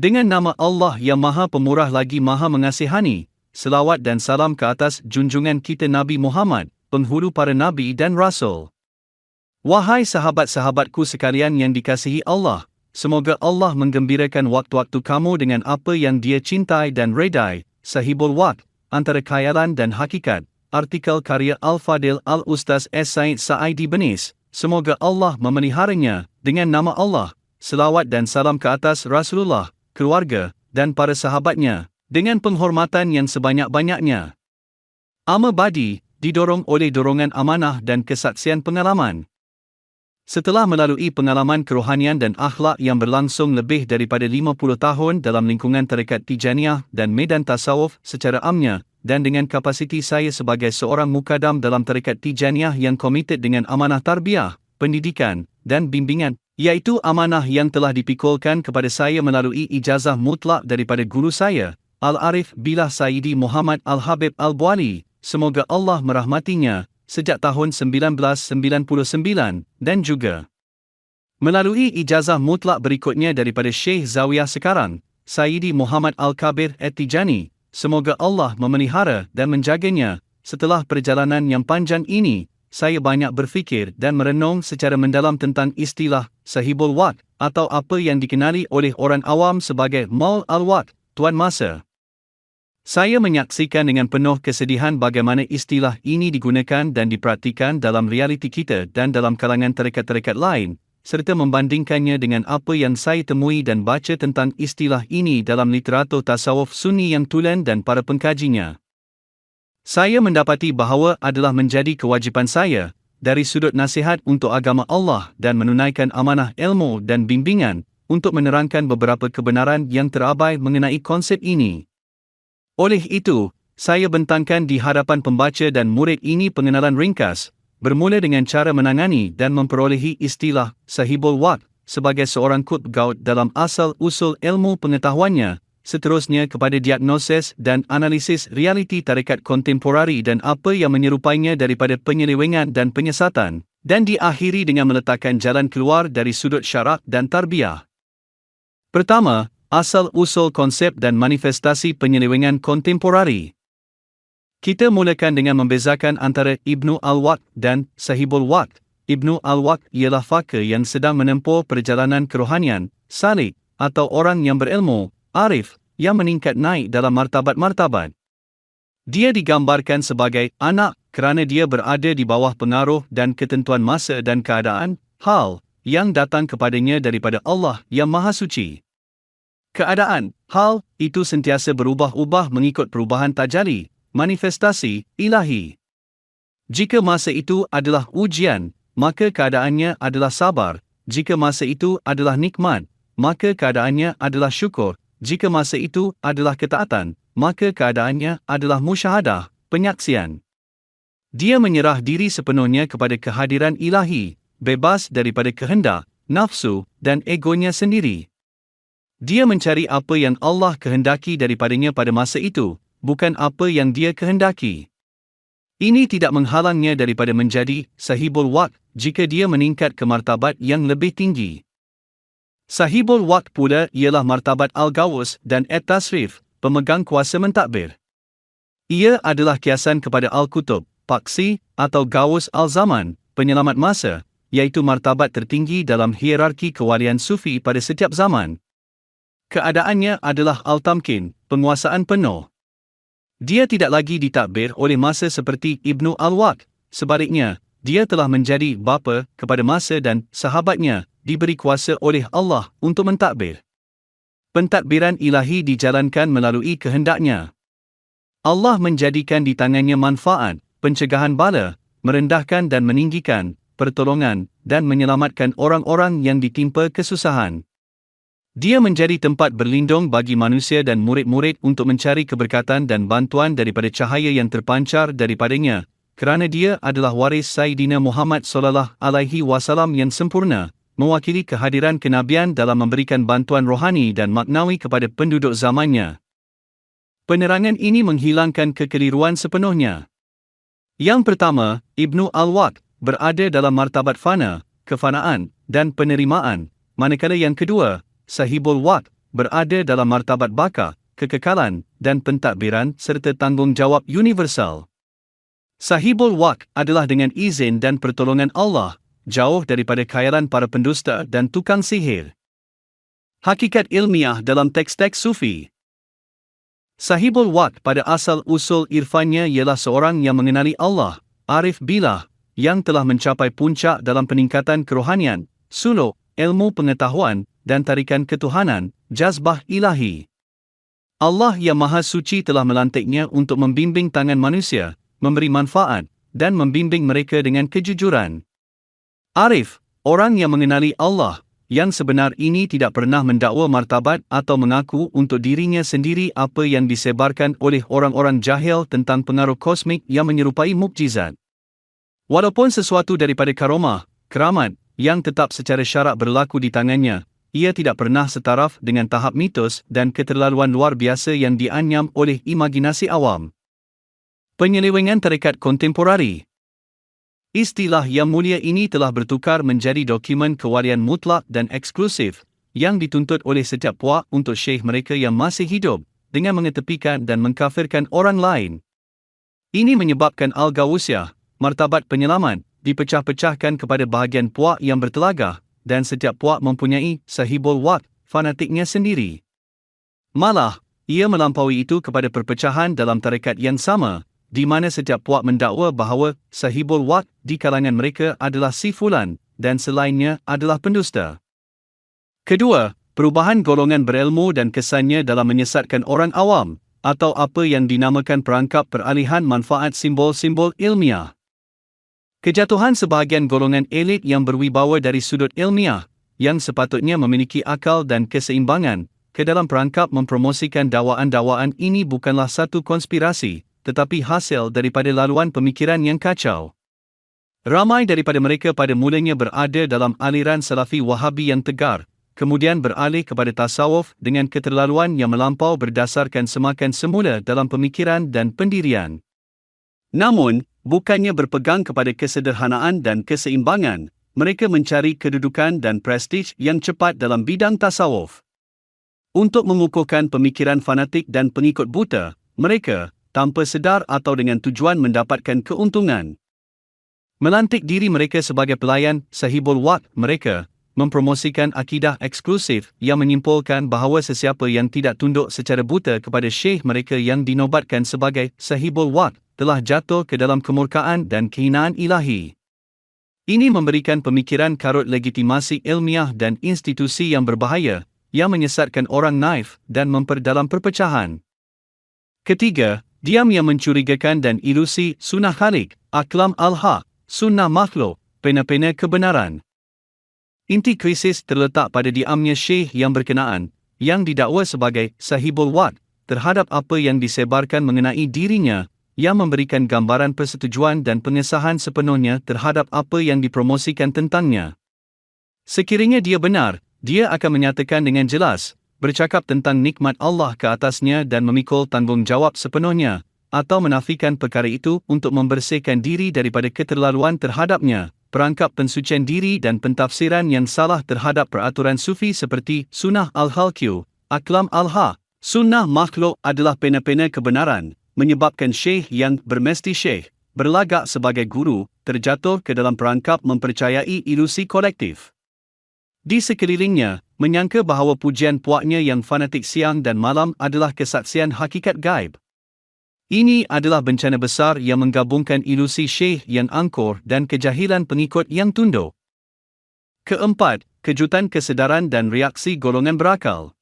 Dengan nama Allah yang Maha Pemurah lagi Maha Mengasihani, selawat dan salam ke atas junjungan kita Nabi Muhammad, penghulu para Nabi dan Rasul. Wahai sahabat-sahabatku sekalian yang dikasihi Allah, semoga Allah menggembirakan waktu-waktu kamu dengan apa yang Dia cintai dan redai. Sahibul Waqt, Antara Khayalan dan Hakikat, artikel karya Al-Fadil Al-Ustaz S. Said Sa'idi Benis. Semoga Allah memeliharanya, dengan nama Allah, selawat dan salam ke atas Rasulullah, keluarga, dan para sahabatnya, dengan penghormatan yang sebanyak-banyaknya. Amma ba'di, didorong oleh dorongan amanah dan kesaksian pengalaman. Setelah melalui pengalaman kerohanian dan akhlak yang berlangsung lebih daripada 50 tahun dalam lingkungan tarekat Tijaniyah dan medan tasawuf secara amnya, dan dengan kapasiti saya sebagai seorang mukadam dalam tarekat Tijaniyah yang komited dengan amanah tarbiyah, pendidikan, dan bimbingan, iaitu amanah yang telah dipikulkan kepada saya melalui ijazah mutlak daripada guru saya, Al-Arif Billah Sayyidi Muhammad Al-Habib Al-Buali, semoga Allah merahmatinya, sejak tahun 1999, dan juga melalui ijazah mutlak berikutnya daripada Syekh Zawiyah sekarang, Sayyidi Muhammad Al-Kabir At-Tijani, semoga Allah memelihara dan menjaganya. Setelah perjalanan yang panjang ini, saya banyak berfikir dan merenung secara mendalam tentang istilah Sahibul Waqt, atau apa yang dikenali oleh orang awam sebagai Maul Al-Waqt, Tuan Masa. Saya menyaksikan dengan penuh kesedihan bagaimana istilah ini digunakan dan dipraktikan dalam realiti kita dan dalam kalangan tarekat-tarekat lain, serta membandingkannya dengan apa yang saya temui dan baca tentang istilah ini dalam literatur tasawuf sunni yang tulen dan para pengkajinya. Saya mendapati bahawa adalah menjadi kewajipan saya, dari sudut nasihat untuk agama Allah dan menunaikan amanah ilmu dan bimbingan, untuk menerangkan beberapa kebenaran yang terabai mengenai konsep ini. Oleh itu, saya bentangkan di hadapan pembaca dan murid ini pengenalan ringkas, bermula dengan cara menangani dan memperolehi istilah Sahibul Waqt sebagai seorang kutb gaud dalam asal-usul ilmu pengetahuannya, seterusnya kepada diagnosis dan analisis realiti tarekat kontemporari dan apa yang menyerupainya daripada penyelewengan dan penyesatan, dan diakhiri dengan meletakkan jalan keluar dari sudut syarak dan tarbiyah. Pertama, asal-usul konsep dan manifestasi penyelewengan kontemporari. Kita mulakan dengan membezakan antara Ibnu Al-Waqt dan Sahibul Waqt. Ibnu Al-Waqt ialah fakir yang sedang menempuh perjalanan kerohanian, salik, atau orang yang berilmu, arif, yang meningkat naik dalam martabat-martabat. Dia digambarkan sebagai anak kerana dia berada di bawah pengaruh dan ketentuan masa dan keadaan, hal, yang datang kepadanya daripada Allah yang Maha Suci. Keadaan, hal, itu sentiasa berubah-ubah mengikut perubahan tajalli, manifestasi, ilahi. Jika masa itu adalah ujian, maka keadaannya adalah sabar. Jika masa itu adalah nikmat, maka keadaannya adalah syukur. Jika masa itu adalah ketaatan, maka keadaannya adalah musyahadah, penyaksian. Dia menyerah diri sepenuhnya kepada kehadiran ilahi, bebas daripada kehendak, nafsu, dan egonya sendiri. Dia mencari apa yang Allah kehendaki daripadanya pada masa itu, bukan apa yang dia kehendaki. Ini tidak menghalangnya daripada menjadi Sahibul Waqt jika dia meningkat ke martabat yang lebih tinggi. Sahibul Waqt pula ialah martabat Al-Gaus dan At-Tasrif, pemegang kuasa mentadbir. Ia adalah kiasan kepada Al-Kutub, Paksi, atau Gaus Al-Zaman, penyelamat masa, iaitu martabat tertinggi dalam hierarki kewalian sufi pada setiap zaman. Keadaannya adalah Al-Tamkin, penguasaan penuh. Dia tidak lagi ditadbir oleh masa seperti Ibnu Al-Waqt, sebaliknya, dia telah menjadi bapa kepada masa dan sahabatnya, diberi kuasa oleh Allah untuk mentadbir. Pentadbiran ilahi dijalankan melalui kehendaknya. Allah menjadikan di tangannya manfaat, pencegahan bala, merendahkan dan meninggikan, pertolongan, dan menyelamatkan orang-orang yang ditimpa kesusahan. Dia menjadi tempat berlindung bagi manusia dan murid-murid untuk mencari keberkatan dan bantuan daripada cahaya yang terpancar daripadanya, kerana dia adalah waris Sayyidina Muhammad SAW yang sempurna, mewakili kehadiran kenabian dalam memberikan bantuan rohani dan maknawi kepada penduduk zamannya. Penerangan ini menghilangkan kekeliruan sepenuhnya. Yang pertama, Ibnu Al-Waqt berada dalam martabat fana, kefanaan, dan penerimaan, manakala yang kedua, Sahibul Waqt, berada dalam martabat baka, kekekalan, dan pentadbiran serta tanggungjawab universal. Sahibul Waqt adalah dengan izin dan pertolongan Allah, jauh daripada khayalan para pendusta dan tukang sihir. Hakikat ilmiah dalam teks-teks Sufi. Sahibul Waqt pada asal usul irfannya ialah seorang yang mengenali Allah, arif billah, yang telah mencapai puncak dalam peningkatan kerohanian, suluk, ilmu pengetahuan, dan tarikan ketuhanan, jazbah ilahi. Allah yang Maha Suci telah melantiknya untuk membimbing tangan manusia, memberi manfaat, dan membimbing mereka dengan kejujuran. Arif, orang yang mengenali Allah, yang sebenar ini tidak pernah mendakwa martabat atau mengaku untuk dirinya sendiri apa yang disebarkan oleh orang-orang jahil tentang pengaruh kosmik yang menyerupai mukjizat. Walaupun sesuatu daripada karomah, keramat, yang tetap secara syarak berlaku di tangannya, ia tidak pernah setaraf dengan tahap mitos dan keterlaluan luar biasa yang dianyam oleh imajinasi awam. Penyelewengan tarekat kontemporari. Istilah yang mulia ini telah bertukar menjadi dokumen kewalian mutlak dan eksklusif, yang dituntut oleh setiap puak untuk syekh mereka yang masih hidup, dengan mengetepikan dan mengkafirkan orang lain. Ini menyebabkan Al-Gawusiyah, martabat penyelamat, dipecah-pecahkan kepada bahagian puak yang bertelagah, dan setiap puak mempunyai sahibul waqt, fanatiknya sendiri. Malah, ia melampaui itu kepada perpecahan dalam tarekat yang sama, di mana setiap puak mendakwa bahawa sahibul waqt di kalangan mereka adalah si fulan, dan selainnya adalah pendusta. Kedua, perubahan golongan berilmu dan kesannya dalam menyesatkan orang awam, atau apa yang dinamakan perangkap peralihan manfaat simbol-simbol ilmiah. Kejatuhan sebahagian golongan elit yang berwibawa dari sudut ilmiah, yang sepatutnya memiliki akal dan keseimbangan, ke dalam perangkap mempromosikan dakwaan-dakwaan ini bukanlah satu konspirasi, tetapi hasil daripada laluan pemikiran yang kacau. Ramai daripada mereka pada mulanya berada dalam aliran Salafi Wahabi yang tegar, kemudian beralih kepada tasawuf dengan keterlaluan yang melampau berdasarkan semakan semula dalam pemikiran dan pendirian. Namun, bukannya berpegang kepada kesederhanaan dan keseimbangan, mereka mencari kedudukan dan prestij yang cepat dalam bidang tasawuf. Untuk mengukuhkan pemikiran fanatik dan pengikut buta, mereka, tanpa sedar atau dengan tujuan mendapatkan keuntungan, melantik diri mereka sebagai pelayan sahibul waqt mereka, mempromosikan akidah eksklusif yang menyimpulkan bahawa sesiapa yang tidak tunduk secara buta kepada syekh mereka yang dinobatkan sebagai sahibul waqt, telah jatuh ke dalam kemurkaan dan kehinaan ilahi. Ini memberikan pemikiran karut legitimasi ilmiah dan institusi yang berbahaya, yang menyesatkan orang naif dan memperdalam perpecahan. Ketiga, diam yang mencurigakan dan ilusi sunnah khalik, aklam al-haq, sunnah makhluk, pena-pena kebenaran. Inti krisis terletak pada diamnya syekh yang berkenaan, yang didakwa sebagai sahibul waqt, terhadap apa yang disebarkan mengenai dirinya, yang memberikan gambaran persetujuan dan pengesahan sepenuhnya terhadap apa yang dipromosikan tentangnya. Sekiranya dia benar, dia akan menyatakan dengan jelas, bercakap tentang nikmat Allah ke atasnya dan memikul tanggungjawab sepenuhnya, atau menafikan perkara itu untuk membersihkan diri daripada keterlaluan terhadapnya, perangkap pensucian diri dan pentafsiran yang salah terhadap peraturan sufi seperti sunnah al-halqiyah, aklam al-haq, sunnah makhluk adalah pena-pena kebenaran, menyebabkan syekh yang bermesti syekh, berlagak sebagai guru, terjatuh ke dalam perangkap mempercayai ilusi kolektif. Di sekelilingnya, menyangka bahawa pujian puaknya yang fanatik siang dan malam adalah kesaksian hakikat gaib. Ini adalah bencana besar yang menggabungkan ilusi syekh yang angkur dan kejahilan pengikut yang tunduk. Keempat, kejutan kesedaran dan reaksi golongan berakal.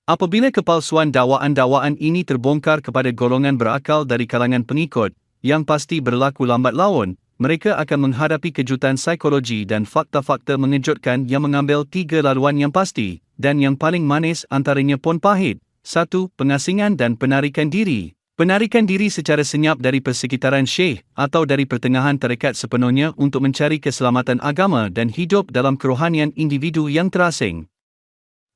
Apabila kepalsuan dakwaan-dakwaan ini terbongkar kepada golongan berakal dari kalangan pengikut, yang pasti berlaku lambat laun, mereka akan menghadapi kejutan psikologi dan fakta-fakta mengejutkan yang mengambil tiga laluan yang pasti, dan yang paling manis antaranya pun pahit. 1. Pengasingan dan penarikan diri. Penarikan diri secara senyap dari persekitaran syekh atau dari pertengahan tarekat sepenuhnya untuk mencari keselamatan agama dan hidup dalam kerohanian individu yang terasing.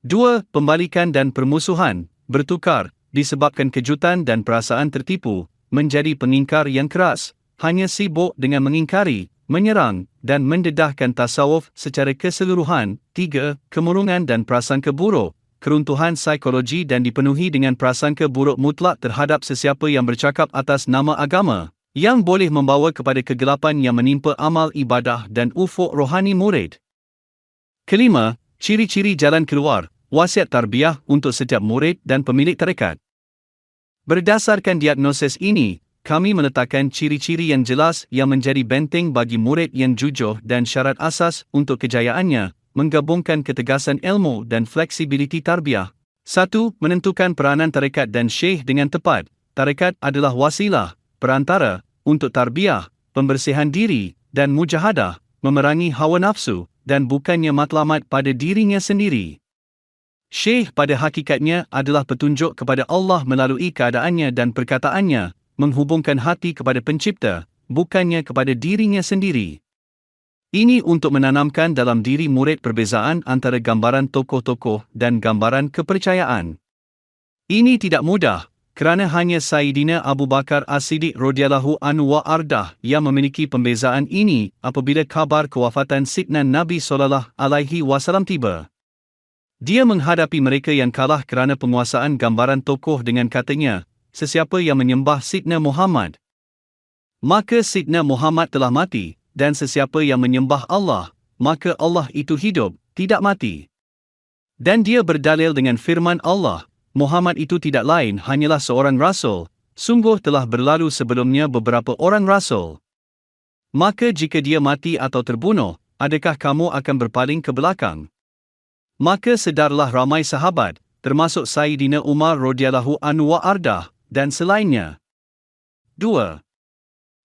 2. Pembalikan dan permusuhan, bertukar, disebabkan kejutan dan perasaan tertipu, menjadi pengingkar yang keras, hanya sibuk dengan mengingkari, menyerang, dan mendedahkan tasawuf secara keseluruhan. 3. Kemurungan dan prasangka buruk, keruntuhan psikologi dan dipenuhi dengan prasangka buruk mutlak terhadap sesiapa yang bercakap atas nama agama, yang boleh membawa kepada kegelapan yang menimpa amal ibadah dan ufuk rohani murid. Kelima, ciri-ciri jalan keluar, wasiat tarbiyah untuk setiap murid dan pemilik tarekat. Berdasarkan diagnosis ini, kami meletakkan ciri-ciri yang jelas yang menjadi benteng bagi murid yang jujur dan syarat asas untuk kejayaannya, menggabungkan ketegasan ilmu dan fleksibiliti tarbiyah. 1. Menentukan peranan tarekat dan syekh dengan tepat. Tarekat adalah wasilah, perantara, untuk tarbiyah, pembersihan diri, dan mujahadah, memerangi hawa nafsu, dan bukannya matlamat pada dirinya sendiri. Syekh pada hakikatnya adalah petunjuk kepada Allah melalui keadaannya dan perkataannya, menghubungkan hati kepada pencipta, bukannya kepada dirinya sendiri. Ini untuk menanamkan dalam diri murid perbezaan antara gambaran tokoh-tokoh dan gambaran kepercayaan. Ini tidak mudah, kerana hanya Sayyidina Abu Bakar As-Siddiq radhiyallahu anhu wa ardah yang memiliki pembezaan ini apabila kabar kewafatan Sidna Nabi SAW tiba. Dia menghadapi mereka yang kalah kerana penguasaan gambaran tokoh dengan katanya, sesiapa yang menyembah Sidna Muhammad, maka Sidna Muhammad telah mati. Dan sesiapa yang menyembah Allah, maka Allah itu hidup, tidak mati. Dan dia berdalil dengan firman Allah, Muhammad itu tidak lain hanyalah seorang rasul, sungguh telah berlalu sebelumnya beberapa orang rasul. Maka jika dia mati atau terbunuh, adakah kamu akan berpaling ke belakang? Maka sedarlah ramai sahabat, termasuk Sayyidina Umar radhiyallahu anhu wa ardah, dan selainnya. 2.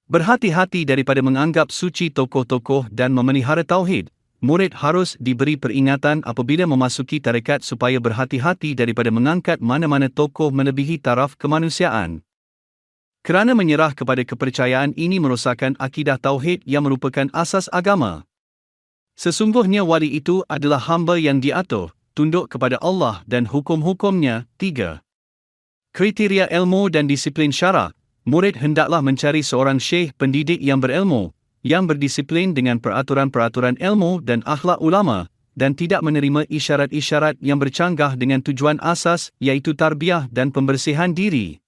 Berhati-hati daripada menganggap suci tokoh-tokoh dan memelihara tauhid. Murid harus diberi peringatan apabila memasuki tarekat supaya berhati-hati daripada mengangkat mana-mana tokoh melebihi taraf kemanusiaan. Kerana menyerah kepada kepercayaan ini merosakkan akidah tauhid yang merupakan asas agama. Sesungguhnya wali itu adalah hamba yang diatur, tunduk kepada Allah dan hukum-hukumnya. 3. Kriteria ilmu dan disiplin syarak. Murid hendaklah mencari seorang syekh pendidik yang berilmu, yang berdisiplin dengan peraturan-peraturan ilmu dan akhlak ulama, dan tidak menerima isyarat-isyarat yang bercanggah dengan tujuan asas iaitu tarbiyah dan pembersihan diri.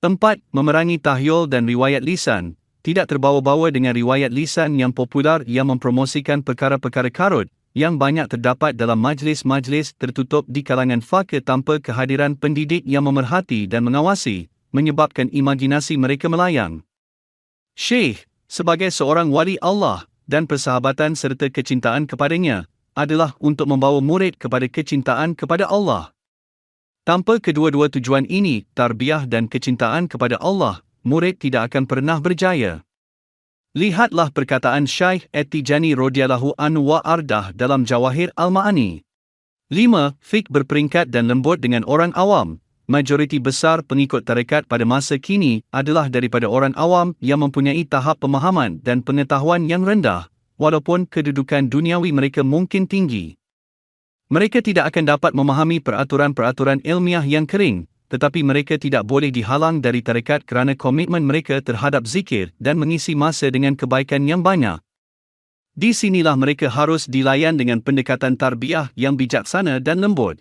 4. Memerangi tahyul dan riwayat lisan, tidak terbawa-bawa dengan riwayat lisan yang popular yang mempromosikan perkara-perkara karut, yang banyak terdapat dalam majlis-majlis tertutup di kalangan fakir tanpa kehadiran pendidik yang memerhati dan mengawasi, menyebabkan imajinasi mereka melayang. Syekh, sebagai seorang wali Allah, dan persahabatan serta kecintaan kepadanya, adalah untuk membawa murid kepada kecintaan kepada Allah. Tanpa kedua-dua tujuan ini, tarbiyah dan kecintaan kepada Allah, murid tidak akan pernah berjaya. Lihatlah perkataan Syekh At-Tijani radhiyallahu anhu wa ardah dalam Jawahir Al-Ma'ani. 5. Fiqh berperingkat dan lembut dengan orang awam. Majoriti besar pengikut tarekat pada masa kini adalah daripada orang awam yang mempunyai tahap pemahaman dan pengetahuan yang rendah, walaupun kedudukan duniawi mereka mungkin tinggi. Mereka tidak akan dapat memahami peraturan-peraturan ilmiah yang kering, tetapi mereka tidak boleh dihalang dari tarekat kerana komitmen mereka terhadap zikir dan mengisi masa dengan kebaikan yang banyak. Di sinilah mereka harus dilayan dengan pendekatan tarbiyah yang bijaksana dan lembut.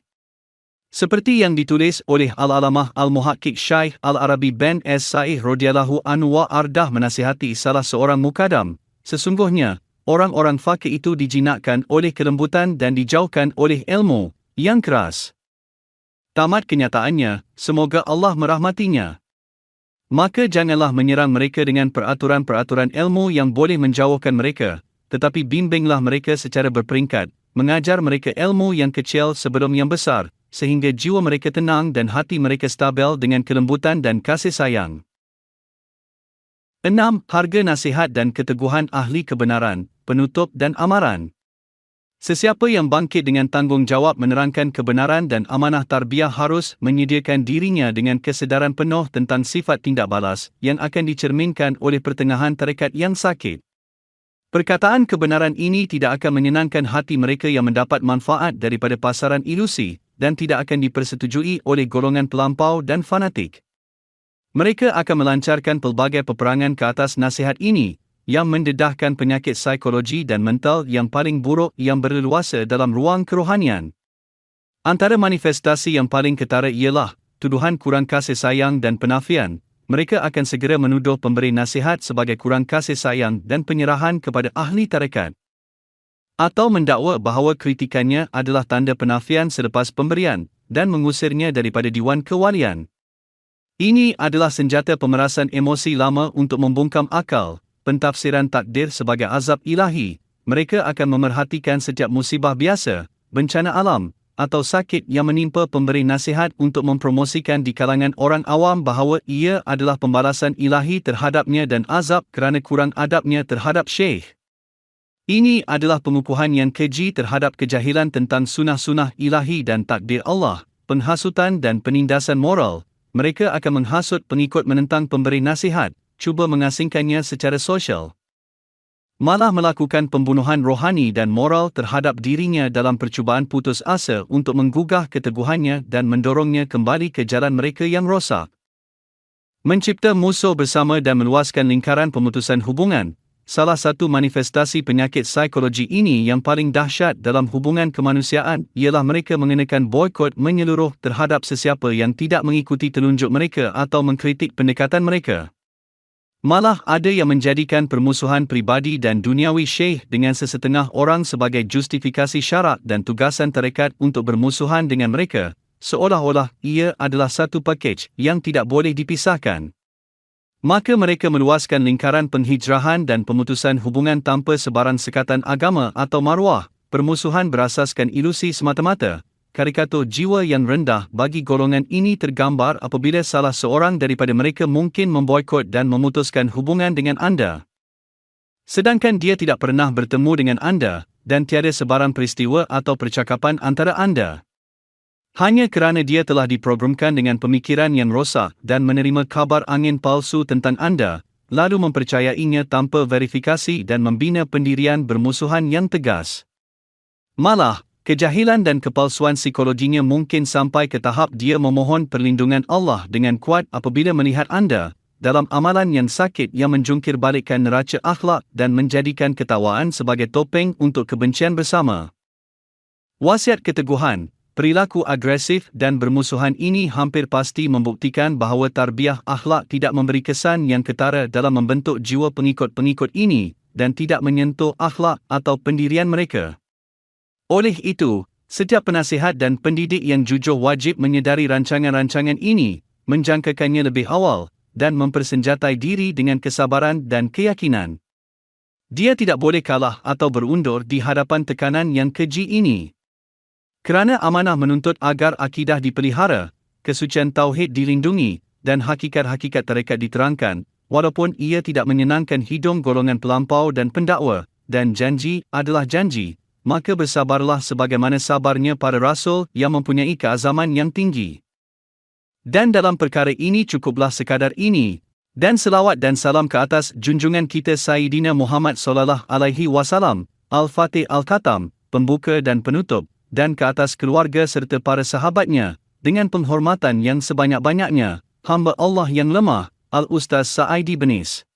Seperti yang ditulis oleh Al-Alamah Al-Muhaqqiq Syekh Al-Arabi bin As-Sa'ih radhiyallahu anhu wa ardah menasihati salah seorang mukadam, sesungguhnya, orang-orang fakir itu dijinakkan oleh kelembutan dan dijauhkan oleh ilmu yang keras. Tamat kenyataannya, semoga Allah merahmatinya. Maka janganlah menyerang mereka dengan peraturan-peraturan ilmu yang boleh menjauhkan mereka, tetapi bimbinglah mereka secara berperingkat, mengajar mereka ilmu yang kecil sebelum yang besar, sehingga jiwa mereka tenang dan hati mereka stabil dengan kelembutan dan kasih sayang. 6. Harga nasihat dan keteguhan ahli kebenaran, penutup dan amaran. Sesiapa yang bangkit dengan tanggungjawab menerangkan kebenaran dan amanah tarbiyah harus menyediakan dirinya dengan kesedaran penuh tentang sifat tindak balas yang akan dicerminkan oleh pertengahan tarekat yang sakit. Perkataan kebenaran ini tidak akan menyenangkan hati mereka yang mendapat manfaat daripada pasaran ilusi, dan tidak akan dipersetujui oleh golongan pelampau dan fanatik. Mereka akan melancarkan pelbagai peperangan ke atas nasihat ini, yang mendedahkan penyakit psikologi dan mental yang paling buruk yang berleluasa dalam ruang kerohanian. Antara manifestasi yang paling ketara ialah tuduhan kurang kasih sayang dan penafian. Mereka akan segera menuduh pemberi nasihat sebagai kurang kasih sayang dan penyerahan kepada ahli tarekat, atau mendakwa bahawa kritikannya adalah tanda penafian selepas pemberian dan mengusirnya daripada Diwan Kewalian. Ini adalah senjata pemerasan emosi lama untuk membungkam akal, pentafsiran takdir sebagai azab ilahi. Mereka akan memerhatikan setiap musibah biasa, bencana alam, atau sakit yang menimpa pemberi nasihat untuk mempromosikan di kalangan orang awam bahawa ia adalah pembalasan ilahi terhadapnya dan azab kerana kurang adabnya terhadap syekh. Ini adalah pengukuhan yang keji terhadap kejahilan tentang sunah-sunah ilahi dan takdir Allah, penghasutan dan penindasan moral. Mereka akan menghasut pengikut menentang pemberi nasihat, cuba mengasingkannya secara sosial, malah melakukan pembunuhan rohani dan moral terhadap dirinya dalam percubaan putus asa untuk menggugah keteguhannya dan mendorongnya kembali ke jalan mereka yang rosak. Mencipta musuh bersama dan meluaskan lingkaran pemutusan hubungan. Salah satu manifestasi penyakit psikologi ini yang paling dahsyat dalam hubungan kemanusiaan ialah mereka mengenakan boikot menyeluruh terhadap sesiapa yang tidak mengikuti telunjuk mereka atau mengkritik pendekatan mereka. Malah ada yang menjadikan permusuhan pribadi dan duniawi syekh dengan sesetengah orang sebagai justifikasi syarak dan tugasan tarekat untuk bermusuhan dengan mereka, seolah-olah ia adalah satu pakej yang tidak boleh dipisahkan. Maka mereka meluaskan lingkaran penghijrahan dan pemutusan hubungan tanpa sebarang sekatan agama atau maruah. Permusuhan berasaskan ilusi semata-mata. Karikatur jiwa yang rendah bagi golongan ini tergambar apabila salah seorang daripada mereka mungkin memboikot dan memutuskan hubungan dengan anda, sedangkan dia tidak pernah bertemu dengan anda dan tiada sebarang peristiwa atau percakapan antara anda. Hanya kerana dia telah diprogramkan dengan pemikiran yang rosak dan menerima kabar angin palsu tentang anda, lalu mempercayainya tanpa verifikasi dan membina pendirian bermusuhan yang tegas. Malah, kejahilan dan kepalsuan psikologinya mungkin sampai ke tahap dia memohon perlindungan Allah dengan kuat apabila melihat anda dalam amalan yang sakit yang menjungkir balikkan neraca akhlak dan menjadikan ketawaan sebagai topeng untuk kebencian bersama. Wasiat keteguhan, perilaku agresif dan bermusuhan ini hampir pasti membuktikan bahawa tarbiyah akhlak tidak memberi kesan yang ketara dalam membentuk jiwa pengikut-pengikut ini dan tidak menyentuh akhlak atau pendirian mereka. Oleh itu, setiap penasihat dan pendidik yang jujur wajib menyedari rancangan-rancangan ini, menjangkakannya lebih awal, dan mempersenjatai diri dengan kesabaran dan keyakinan. Dia tidak boleh kalah atau berundur di hadapan tekanan yang keji ini. Kerana amanah menuntut agar akidah dipelihara, kesucian tauhid dilindungi, dan hakikat-hakikat tarekat diterangkan, walaupun ia tidak menyenangkan hidung golongan pelampau dan pendakwa, dan janji adalah janji, maka bersabarlah sebagaimana sabarnya para rasul yang mempunyai keazaman yang tinggi. Dan dalam perkara ini cukuplah sekadar ini, dan selawat dan salam ke atas junjungan kita Sayyidina Muhammad sallallahu alaihi wasallam, Al-Fatih Al-Khatam, pembuka dan penutup, dan ke atas keluarga serta para sahabatnya, dengan penghormatan yang sebanyak-banyaknya, hamba Allah yang lemah, Al-Ustaz Sa'idi Benis.